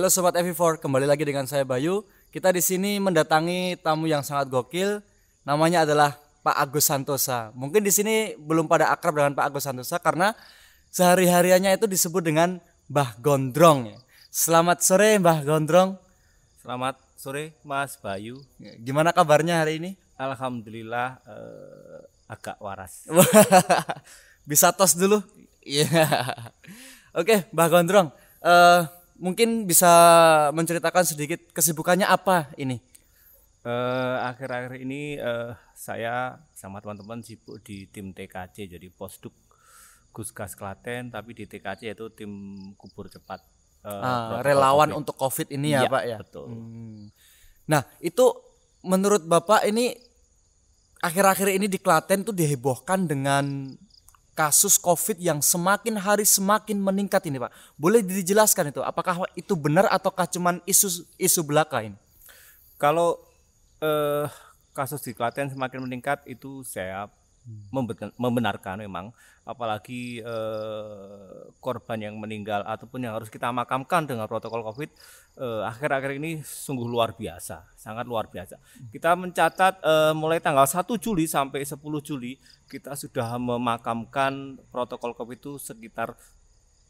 Halo Sobat EV4, kembali lagi dengan saya Bayu. Kita di sini mendatangi tamu yang sangat gokil. Namanya adalah Pak Agus Santosa. Mungkin di sini belum pada akrab dengan Pak Agus Santosa karena sehari-hariannya itu disebut dengan Mbah Gondrong. Selamat sore Mbah Gondrong. Selamat sore Mas Bayu. Gimana kabarnya hari ini? Alhamdulillah agak waras. Bisa tos dulu? Iya. Oke, Mbah Gondrong. Mungkin bisa menceritakan sedikit kesibukannya apa ini? Akhir-akhir ini saya sama teman-teman sibuk di tim TKC, jadi Posduk Gusgas Klaten, tapi di TKC yaitu tim kubur cepat. Relawan COVID. Untuk COVID ini ya, Pak ya? Betul. Nah itu menurut Bapak ini akhir-akhir ini di Klaten tuh dihebohkan dengan kasus COVID yang semakin hari semakin meningkat ini Pak. Boleh dijelaskan itu? Apakah itu benar ataukah cuman isu belaka ini? Kalau kasus di Klaten semakin meningkat itu saya membenarkan memang, apalagi korban yang meninggal ataupun yang harus kita makamkan dengan protokol COVID akhir-akhir ini sungguh luar biasa, sangat luar biasa. Kita mencatat mulai tanggal 1 Juli sampai 10 Juli kita sudah memakamkan protokol COVID itu sekitar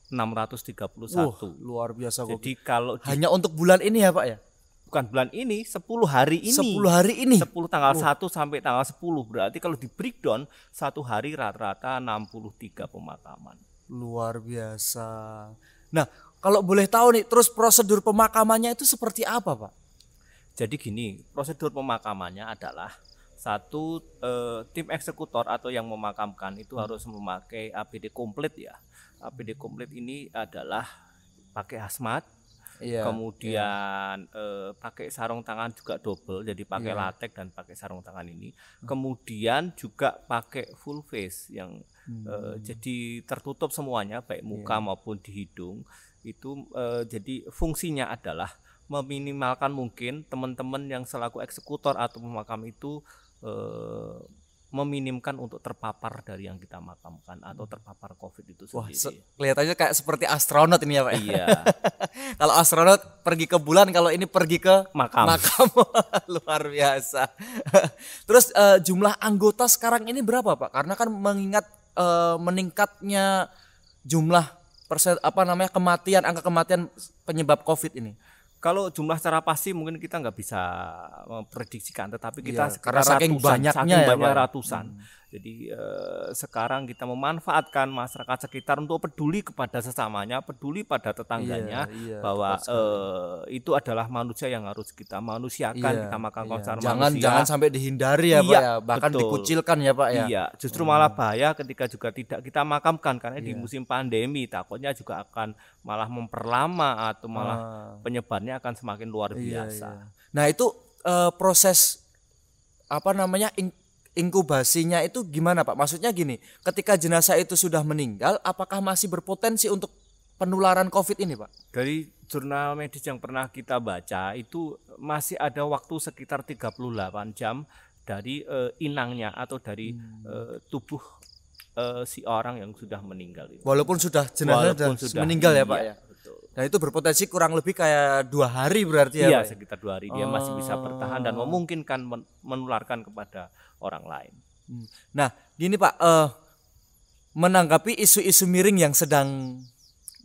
631. Luar biasa. Jadi kalau hanya untuk bulan ini ya Pak ya? Bukan bulan ini, 10 hari ini. 10 hari ini? 10 tanggal 1 sampai tanggal 10. Berarti kalau di breakdown, satu hari rata-rata 63 pemakaman. Luar biasa. Nah, kalau boleh tahu nih, terus prosedur pemakamannya itu seperti apa Pak? Jadi gini, prosedur pemakamannya adalah satu, tim eksekutor atau yang memakamkan itu harus memakai APD komplit ya. APD komplit ini adalah pakai hazmat. Kemudian pakai sarung tangan juga double, jadi pakai latex dan pakai sarung tangan ini. Kemudian juga pakai full face yang jadi tertutup semuanya, baik muka maupun di hidung. Itu jadi fungsinya adalah meminimalkan mungkin teman-teman yang selaku eksekutor atau pemakam itu meminimkan untuk terpapar dari yang kita makamkan atau terpapar COVID itu sendiri. Wah, kelihatannya kayak seperti astronot ini ya Pak. Iya. Kalau astronot pergi ke bulan, kalau ini pergi ke makam. Luar biasa. Terus jumlah anggota sekarang ini berapa Pak? Karena kan mengingat meningkatnya jumlah kematian, angka kematian penyebab COVID ini. Kalau jumlah secara pasti mungkin kita nggak bisa memprediksikan, tetapi kita karena saking banyaknya ratusan. Jadi sekarang kita memanfaatkan masyarakat sekitar untuk peduli kepada sesamanya, peduli pada tetangganya, bahwa itu adalah manusia yang harus kita manusiakan, kita makamkan secara manusia. Jangan sampai dihindari ya Pak ya, bahkan dikucilkan ya Pak ya. Iya, justru malah bahaya ketika juga tidak kita makamkan, karena di musim pandemi takutnya juga akan malah memperlama atau malah penyebarnya akan semakin luar biasa. Nah itu proses inkubasinya itu gimana Pak? Maksudnya gini, ketika jenazah itu sudah meninggal, apakah masih berpotensi untuk penularan COVID ini Pak? Dari jurnal medis yang pernah kita baca itu masih ada waktu sekitar 38 jam dari inangnya atau dari tubuh si orang yang sudah meninggal itu. Walaupun jenazah sudah meninggal ya Pak ya? Betul. Nah itu berpotensi kurang lebih kayak 2 hari berarti ya Pak? Iya, sekitar 2 hari dia masih bisa bertahan dan memungkinkan menularkan kepada orang lain. Nah gini Pak, menanggapi isu-isu miring yang sedang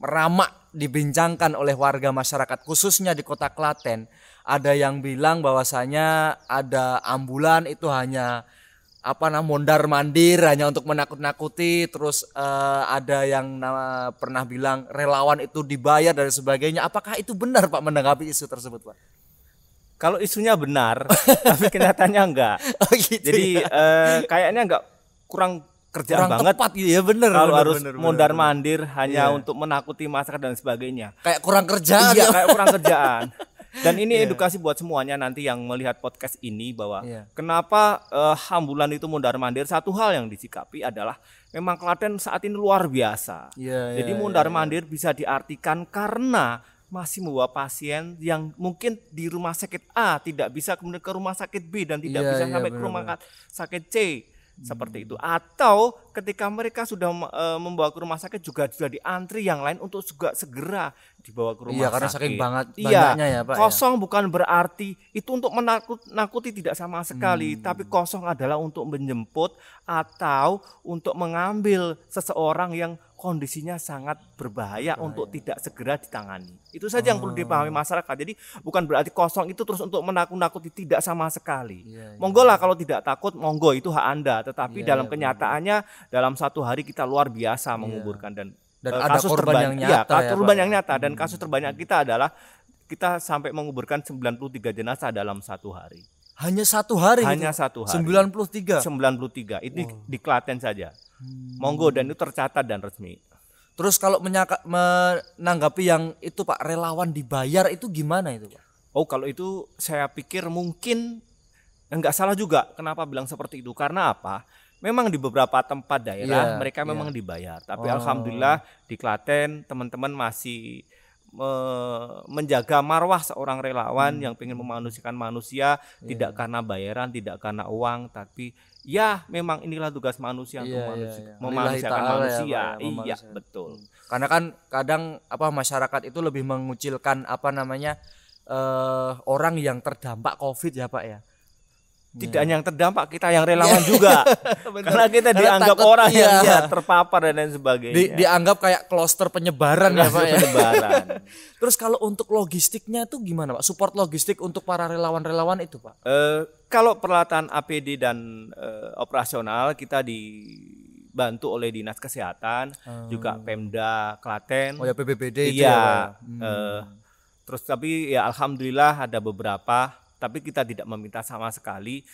meramak dibincangkan oleh warga masyarakat khususnya di kota Klaten, ada yang bilang bahwasanya ada ambulan itu hanya mondar-mandir hanya untuk menakut-nakuti, terus ada yang pernah bilang relawan itu dibayar dan sebagainya. Apakah itu benar Pak menanggapi isu tersebut Pak? Kalau isunya benar, tapi kenyataannya enggak. Gitu jadi kayaknya enggak, kurang kerjaan banget. Tepat gitu ya, benar. Kalau harus mondar-mandir hanya untuk menakuti masyarakat dan sebagainya. Kayak kurang kerjaan. Iya, kayak kurang kerjaan. Dan ini edukasi buat semuanya nanti yang melihat podcast ini, bahwa kenapa ambulan itu mondar-mandir. Satu hal yang disikapi adalah memang Klaten saat ini luar biasa. Jadi mondar-mandir bisa diartikan karena masih membawa pasien yang mungkin di rumah sakit A tidak bisa kemudian ke rumah sakit B dan tidak bisa sampai ke rumah sakit C. seperti itu. Atau ketika mereka sudah membawa ke rumah sakit juga sudah diantri yang lain untuk juga segera dibawa ke rumah Iya, sakit. karena saking banyaknya ya Pak. Kosong bukan berarti itu untuk menakuti tidak sama sekali, tapi kosong adalah untuk menjemput atau untuk mengambil seseorang yang kondisinya sangat berbahaya untuk tidak segera ditangani. Itu saja yang perlu dipahami masyarakat. Jadi bukan berarti kosong itu terus untuk menakut-nakuti, tidak sama sekali. Monggo lah kalau tidak takut, monggo itu hak Anda. Tetapi dalam kenyataannya dalam satu hari kita luar biasa menguburkan dan ada kasus korban yang nyata. korban yang nyata dan kasus terbanyak kita adalah kita sampai menguburkan 93 jenazah dalam satu hari. Hanya satu hari? Hanya gitu? satu hari. 93? 93, ini di Klaten saja. Monggo dan itu tercatat dan resmi. Terus kalau menanggapi yang itu Pak, relawan dibayar itu gimana itu Pak? Oh kalau itu saya pikir mungkin enggak salah juga. Kenapa bilang seperti itu? Karena apa? Memang di beberapa tempat daerah mereka memang dibayar. Tapi alhamdulillah di Klaten teman-teman masih menjaga marwah seorang relawan yang ingin memanusiakan manusia, tidak karena bayaran, tidak karena uang, tapi ya memang inilah tugas manusia untuk memanusiakan manusia. Iya, betul. Karena kan kadang masyarakat itu lebih mengucilkan orang yang terdampak Covid ya Pak ya. Tidak hanya yang terdampak, kita yang relawan juga. Karena kita dianggap takut, orang yang terpapar dan lain sebagainya. Dianggap kayak kloster penyebaran ya Pak ya. Penyebaran. Terus kalau untuk logistiknya itu gimana Pak? Support logistik untuk para relawan-relawan itu Pak? Kalau peralatan APD dan operasional kita dibantu oleh Dinas Kesehatan, juga Pemda Klaten. Oh ya PBBD itu ya. Terus tapi ya alhamdulillah ada beberapa, tapi kita tidak meminta sama sekali.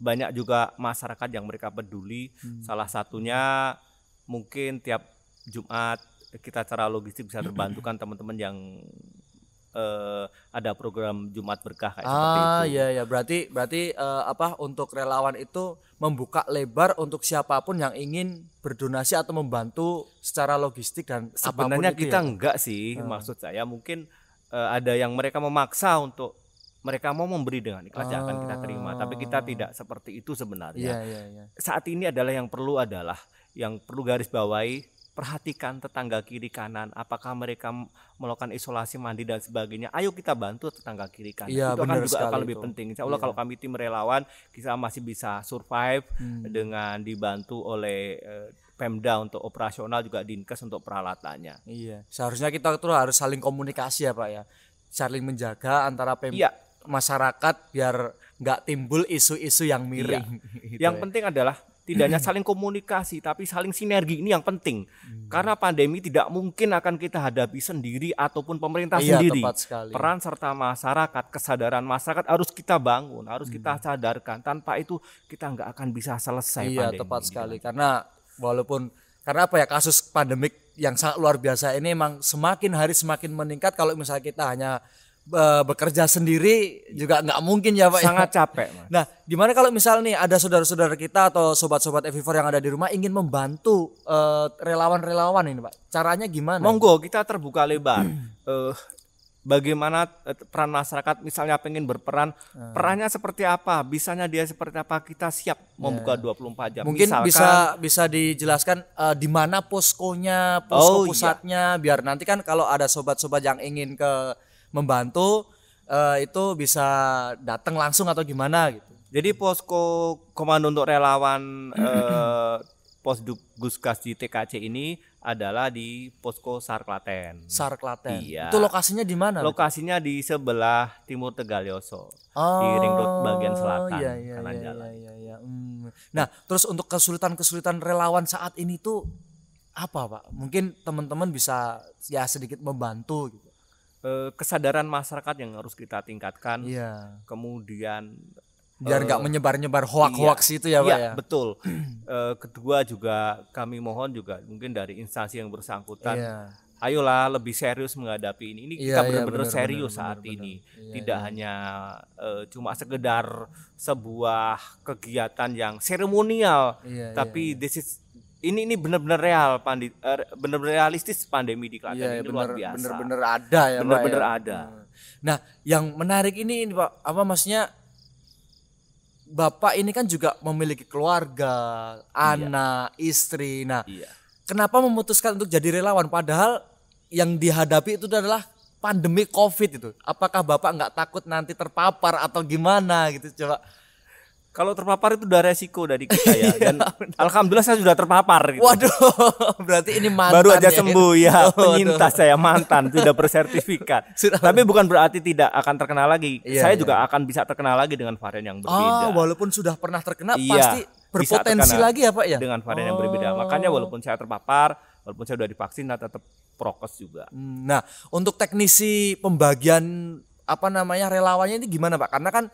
Banyak juga masyarakat yang mereka peduli. Salah satunya mungkin tiap Jumat kita secara logistik bisa terbantukan teman-teman yang ada program Jumat Berkah kayak seperti itu. Iya berarti untuk relawan itu membuka lebar untuk siapapun yang ingin berdonasi atau membantu secara logistik dan sebenarnya apapun itu kita enggak sih, maksud saya mungkin ada yang mereka memaksa untuk mereka mau memberi dengan ikhlas yang akan kita terima, tapi kita tidak seperti itu sebenarnya. Saat ini adalah yang perlu garis bawahi, perhatikan tetangga kiri kanan, apakah mereka melakukan isolasi mandiri dan sebagainya. Ayo kita bantu tetangga kiri kanan. Itu akan lebih penting. Insya Allah kalau kami tim relawan kita masih bisa survive dengan dibantu oleh Pemda untuk operasional, juga Dinkes untuk peralatannya. Iya. Seharusnya kita tuh harus saling komunikasi ya Pak ya, saling menjaga antara masyarakat biar nggak timbul isu-isu yang miring. Gitu yang penting adalah tidak hanya saling komunikasi, tapi saling sinergi. Ini yang penting. Karena pandemi tidak mungkin akan kita hadapi sendiri ataupun pemerintah sendiri. Peran serta masyarakat, kesadaran masyarakat harus kita bangun, harus kita sadarkan. Tanpa itu kita nggak akan bisa selesai pandemi. Iya tepat sekali. Karena kasus pandemik yang sangat luar biasa ini emang semakin hari semakin meningkat. Kalau misalnya kita hanya bekerja sendiri juga nggak mungkin ya Pak. Sangat capek Mas. Nah gimana kalau misal nih ada saudara-saudara kita atau sobat-sobat FIVOR yang ada di rumah ingin membantu relawan-relawan ini Pak, caranya gimana? Monggo kita terbuka lebar. Bagaimana peran masyarakat, misalnya pengen berperan, perannya seperti apa, bisanya dia seperti apa, kita siap membuka 24 jam. Mungkin bisa dijelaskan di mana poskonya, pusatnya, biar nanti kan kalau ada sobat-sobat yang ingin membantu itu bisa datang langsung atau gimana gitu. Jadi posko komando untuk relawan Posduguskas di TKC ini adalah di posko SAR Klaten. SAR Klaten. Iya. Itu lokasinya di mana? Lokasinya di sebelah timur Tegalioso, di ring road bagian selatan kanan jalan. Iya. Nah, terus untuk kesulitan relawan saat ini tuh apa Pak? Mungkin teman-teman bisa ya sedikit membantu gitu. Kesadaran masyarakat yang harus kita tingkatkan. Kemudian biar nggak menyebar-nyebar hoax itu ya Pak ya. Betul. Kedua juga kami mohon juga mungkin dari instansi yang bersangkutan, ayolah lebih serius menghadapi ini. Ini kita benar-benar serius saat ini. Tidak hanya cuma sekedar sebuah kegiatan yang seremonial, tapi ini benar-benar benar-benar realistis pandemi di Klaten ini luar biasa. Benar-benar ada ya Pak. Benar-benar ada. Nah, yang menarik ini Pak, maksudnya Bapak ini kan juga memiliki keluarga, anak, istri. Nah, kenapa memutuskan untuk jadi relawan padahal yang dihadapi itu adalah pandemi COVID itu? Apakah Bapak nggak takut nanti terpapar atau gimana gitu? Coba. Kalau terpapar itu udah resiko dari kita ya. Dan alhamdulillah saya sudah terpapar gitu. Waduh, berarti ini mantan. Baru aja sembuh ya, Oh, penyintas saya mantan, sudah bersertifikat. Tapi bukan berarti tidak akan terkena lagi. Saya juga akan bisa terkena lagi dengan varian yang berbeda. Walaupun sudah pernah terkena pasti bisa berpotensi terkena lagi ya Pak ya? dengan varian yang berbeda. Makanya walaupun saya terpapar, walaupun saya sudah divaksin, tetap prokes juga. Nah, untuk teknisi pembagian relawannya ini gimana Pak? Karena kan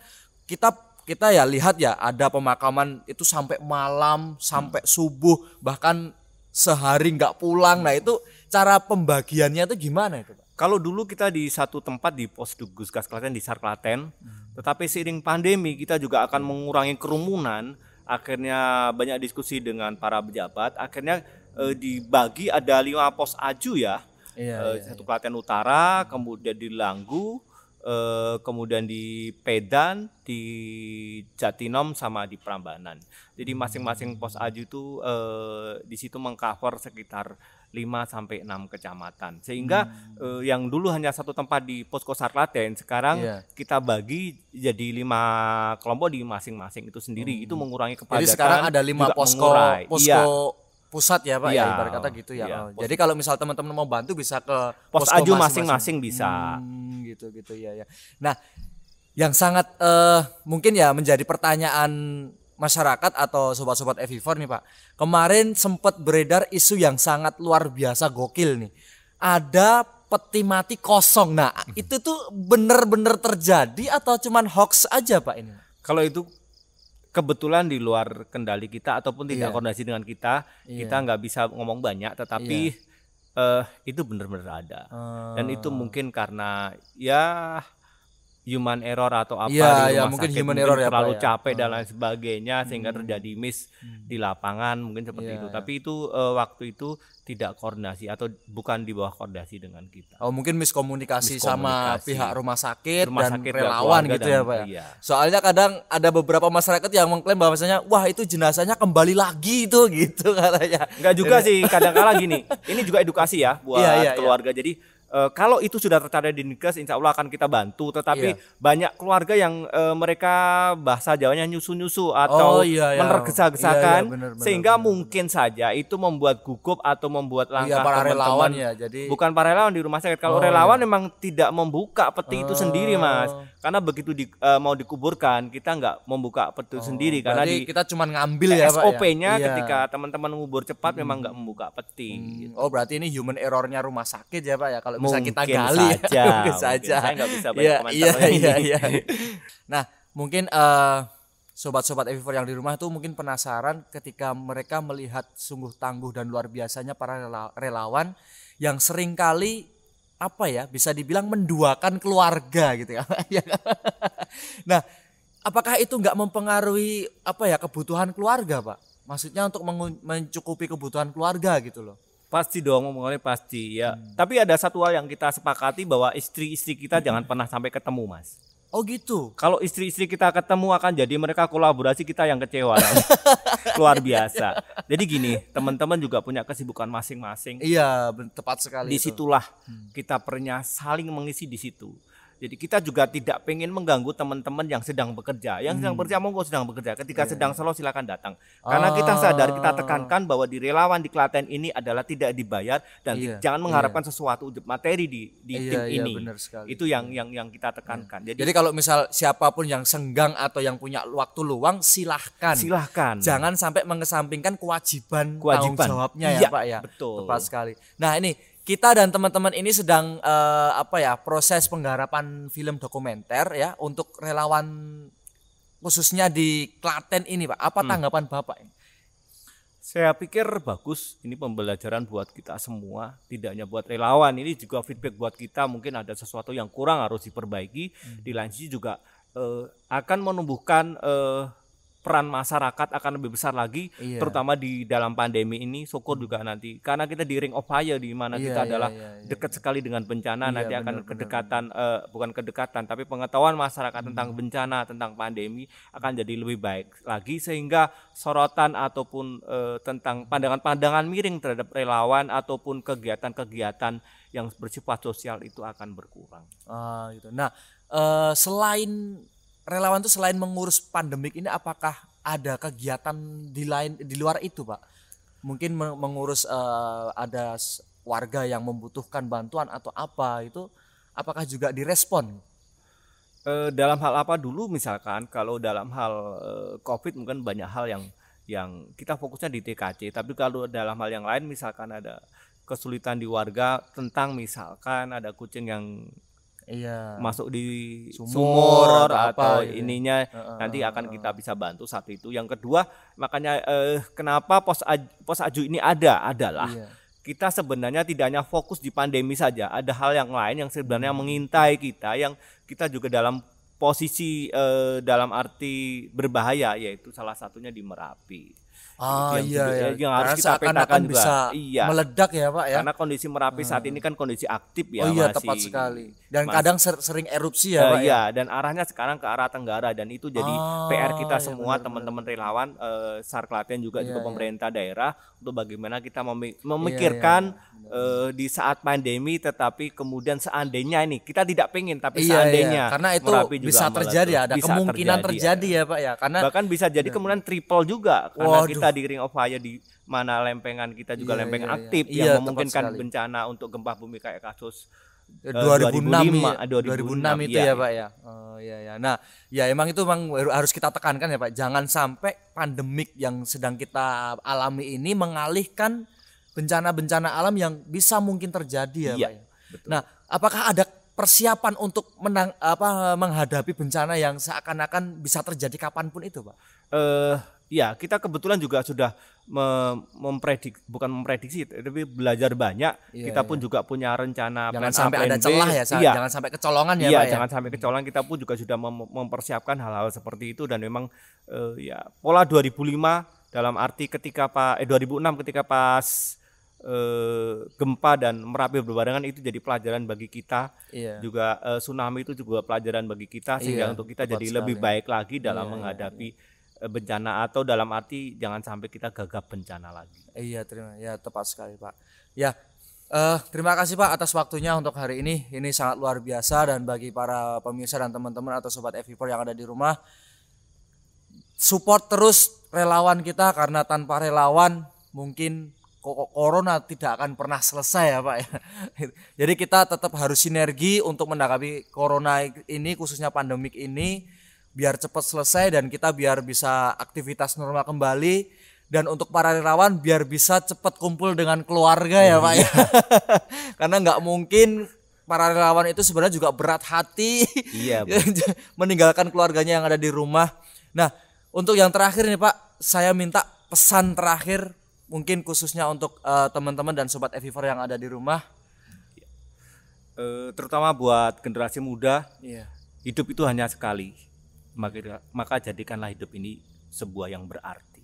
kita ya lihat ya ada pemakaman itu sampai malam, sampai subuh, bahkan sehari nggak pulang. Nah, itu cara pembagiannya itu gimana itu Pak? Kalau dulu kita di satu tempat di Pos Dugusgas Klaten di SAR Klaten, tetapi seiring pandemi kita juga akan mengurangi kerumunan. Akhirnya banyak diskusi dengan para pejabat. Akhirnya dibagi ada 5 pos aju ya. Satu Klaten Utara, kemudian di Langgu, kemudian di Pedan, di Jatinom sama di Prambanan. Jadi masing-masing pos aju itu di situ mengcover sekitar 5 sampai 6 kecamatan. Sehingga yang dulu hanya satu tempat di Posko SAR Klaten, sekarang kita bagi jadi 5 kelompok di masing-masing itu sendiri. Itu mengurangi kepadatan. Jadi sekarang ada 5 posko pusat ya Pak ya, ibarat kata gitu ya. Jadi kalau misal teman-teman mau bantu bisa ke pos aju masing-masing bisa. Gitu ya. Nah, yang sangat mungkin ya menjadi pertanyaan masyarakat atau sobat-sobat FIVOR nih Pak. Kemarin sempat beredar isu yang sangat luar biasa gokil nih. Ada peti mati kosong. Nah, itu tuh benar-benar terjadi atau cuman hoax aja Pak ini? Kalau itu kebetulan di luar kendali kita ataupun tidak koordinasi dengan kita nggak bisa ngomong banyak, tetapi itu benar-benar ada. Dan itu mungkin karena ya human error atau apa di rumah mungkin sakit, human error ya, terlalu Pak, capek dan lain sebagainya sehingga terjadi miss di lapangan mungkin seperti itu. Tapi itu waktu itu tidak koordinasi atau bukan di bawah koordinasi dengan kita. Oh, mungkin miskomunikasi sama pihak rumah sakit dan relawan gitu ya Pak ya. Soalnya kadang ada beberapa masyarakat yang mengklaim bahwasanya wah itu jenazahnya kembali lagi itu gitu katanya. Enggak juga sih, kadang-kala gini. Ini juga edukasi ya buat keluarga. Jadi kalau itu sudah tertanda di Dinkes, insya Allah akan kita bantu. Tetapi banyak keluarga yang mereka bahasa Jawanya nyusu-nyusu atau menergesa-gesakan, sehingga mungkin saja itu membuat gugup atau membuat langkah para relawan teman-teman. Jadi bukan para relawan di rumah sakit. Kalau relawan memang tidak membuka peti itu sendiri, Mas. Karena begitu mau dikuburkan, kita nggak membuka peti sendiri karena kita cuma ngambil ya Pak. SOP-nya ketika teman-teman ngubur cepat memang nggak membuka peti. Oh, berarti ini human error-nya rumah sakit ya Pak ya. Kalau bisa kita Mungkin gali saja. mungkin saja. Saya nggak bisa banyak komentar iya. Nah, mungkin sobat-sobat FIVOR yang di rumah tuh mungkin penasaran ketika mereka melihat sungguh tangguh dan luar biasanya para relawan yang seringkali bisa dibilang menduakan keluarga gitu ya. Nah, apakah itu nggak mempengaruhi kebutuhan keluarga Pak? Maksudnya untuk mencukupi kebutuhan keluarga gitu loh. Pasti dong, ngomongnya pasti ya. Tapi ada satu hal yang kita sepakati bahwa istri-istri kita jangan pernah sampai ketemu, Mas. Oh gitu. Kalau istri-istri kita ketemu akan jadi mereka kolaborasi, kita yang kecewa. Luar biasa. Jadi gini, teman-teman juga punya kesibukan masing-masing. Iya, tepat sekali. Disitulah kita pernah saling mengisi di situ. Jadi kita juga tidak pengen mengganggu teman-teman yang sedang bekerja. Yang sedang bekerja monggo sedang bekerja. Ketika sedang slow silakan datang. Karena kita sadar, kita tekankan bahwa di relawan di Klaten ini adalah tidak dibayar dan jangan mengharapkan sesuatu materi di tim ini. Benar sekali. Itu yang kita tekankan. Jadi kalau misal siapapun yang senggang atau yang punya waktu luang silahkan. Jangan sampai mengesampingkan kewajiban tanggung jawabnya ya Pak ya. Betul. Tepat sekali. Nah, ini kita dan teman-teman ini sedang proses penggarapan film dokumenter ya untuk relawan khususnya di Klaten ini Pak. Apa tanggapan Bapak ini? Saya pikir bagus, ini pembelajaran buat kita semua, tidak hanya buat relawan, ini juga feedback buat kita, mungkin ada sesuatu yang kurang harus diperbaiki. Di lain sisi juga akan menumbuhkan peran masyarakat akan lebih besar lagi, Iya. terutama di dalam pandemi ini. Syukur juga nanti karena kita di ring of fire di mana Iya, kita iya, adalah iya, iya. dekat sekali dengan bencana. Iya, Nanti akan benar, kedekatan, bukan kedekatan, tapi pengetahuan masyarakat tentang bencana, tentang pandemi akan jadi lebih baik lagi, sehingga sorotan ataupun tentang pandangan-pandangan miring terhadap relawan ataupun kegiatan-kegiatan yang bersifat sosial itu akan berkurang. Gitu. Nah, selain relawan itu, selain mengurus pandemik ini, apakah ada kegiatan di luar itu, Pak? Mungkin mengurus ada warga yang membutuhkan bantuan atau apa itu, apakah juga direspon? Dalam hal apa dulu, misalkan kalau dalam hal COVID mungkin banyak hal yang kita fokusnya di TKC, tapi kalau dalam hal yang lain misalkan ada kesulitan di warga tentang misalkan ada kucing yang Iya. masuk di Sumur sumur atau atau apa gitu. ininya, nanti akan kita bisa bantu. Satu itu. Yang kedua, makanya kenapa pos aju ini adalah Iya. kita sebenarnya tidak hanya fokus di pandemi saja, ada hal yang lain yang sebenarnya mengintai kita, yang kita juga dalam posisi dalam arti berbahaya, yaitu salah satunya di Merapi. Itu yang Iya, ya. yang harus Karena kita seakan-akan petakan juga. bisa Iya. meledak ya, Pak ya. Karena kondisi Merapi saat ini kan kondisi aktif ya, Oh iya, masih tepat sekali. Dan masih- kadang sering erupsi ya, Pak ya. iya, dan arahnya sekarang ke arah tenggara, dan itu jadi PR kita Iya, semua, benar, teman-teman relawan, SAR Klaten juga Iya, pemerintah daerah, untuk bagaimana kita memikirkan di saat pandemi, tetapi kemudian seandainya ini kita tidak pengen, tapi Iya, seandainya karena itu Merapi juga bisa terjadi, meletus, ada bisa kemungkinan terjadi ya, Pak ya. Karena bahkan bisa jadi kemudian triple juga, karena Waduh. kita di ring of fire, di mana lempengan kita juga Iya, lempengan iya, iya. aktif Iya, yang tepat memungkinkan sekali. bencana untuk gempa bumi kayak kasus 2006 2006 itu ya, Pak ya. Oh iya ya. Nah, ya emang itu memang harus kita tekankan ya, Pak. Jangan sampai pandemik yang sedang kita alami ini mengalihkan bencana-bencana alam yang bisa mungkin terjadi ya, Iya, Pak ya. betul. Nah, apakah ada persiapan untuk menghadapi bencana yang seakan-akan bisa terjadi kapanpun itu, Pak? Ya, kita kebetulan juga sudah bukan memprediksi, tapi belajar banyak. Iya, Kita pun juga punya rencana Jangan plan A, sampai plan ada B. celah ya, Iya, jangan sampai kecolongan ya, iya, Pak ya. jangan sampai kecolongan. Kita pun juga sudah mempersiapkan hal-hal seperti itu, dan memang ya pola 2005 dalam arti 2006 ketika pas gempa dan Merapi berbarengan, itu jadi pelajaran bagi kita. Iya. Juga tsunami itu juga pelajaran bagi kita, sehingga Iya, untuk kita tepat jadi sekali. lebih baik lagi dalam Iya, menghadapi bencana, atau dalam arti jangan sampai kita gagap bencana lagi. Iya, tepat sekali, Pak. Ya, terima kasih Pak atas waktunya untuk hari ini. Ini sangat luar biasa, dan bagi para pemirsa dan teman-teman atau sobat FIVOR yang ada di rumah, support terus relawan kita, karena tanpa relawan mungkin corona tidak akan pernah selesai ya, Pak ya. Jadi kita tetap harus sinergi untuk menanggapi corona ini, khususnya pandemik ini, biar cepat selesai dan kita biar bisa aktivitas normal kembali, dan untuk para relawan biar bisa cepat kumpul dengan keluarga ya, Pak ya. Karena nggak mungkin para relawan itu sebenarnya juga berat hati Iya, meninggalkan keluarganya yang ada di rumah. Nah, untuk yang terakhir nih Pak, saya minta pesan terakhir mungkin khususnya untuk teman-teman dan sobat FIVOR yang ada di rumah. Terutama buat generasi muda, Iya. hidup itu hanya sekali. Maka jadikanlah hidup ini sebuah yang berarti.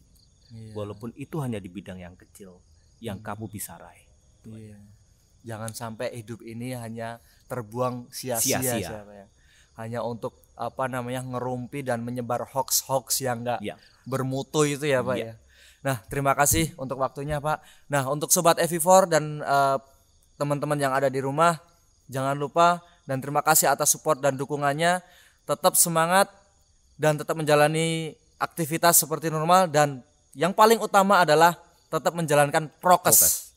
Iya. Walaupun itu hanya di bidang yang kecil yang kamu bisa raih. Iya. Jangan sampai hidup ini hanya terbuang sia-sia Sia-sia. Pak ya. Hanya untuk ngerumpi dan menyebar hoax-hoax yang enggak Iya. bermutu itu ya, Pak Iya. ya. Nah, terima kasih untuk waktunya, Pak. Nah, untuk sobat FIVOR dan teman-teman yang ada di rumah, jangan lupa dan terima kasih atas support dan dukungannya. Tetap semangat dan tetap menjalani aktivitas seperti normal, dan yang paling utama adalah tetap menjalankan prokes.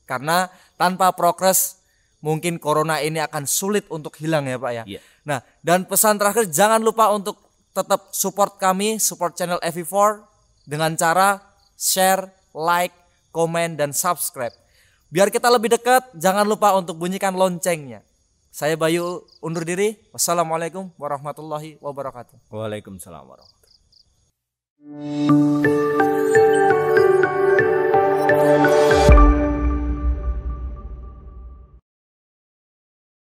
Karena tanpa prokes mungkin corona ini akan sulit untuk hilang ya, Pak ya. Iya. Nah, dan pesan terakhir, jangan lupa untuk tetap support kami, support channel FIVOR dengan cara share, like, komen, dan subscribe. Biar kita lebih dekat, jangan lupa untuk bunyikan loncengnya. Saya Bayu undur diri. Wassalamualaikum warahmatullahi wabarakatuh. Waalaikumsalam warahmatullahi wabarakatuh.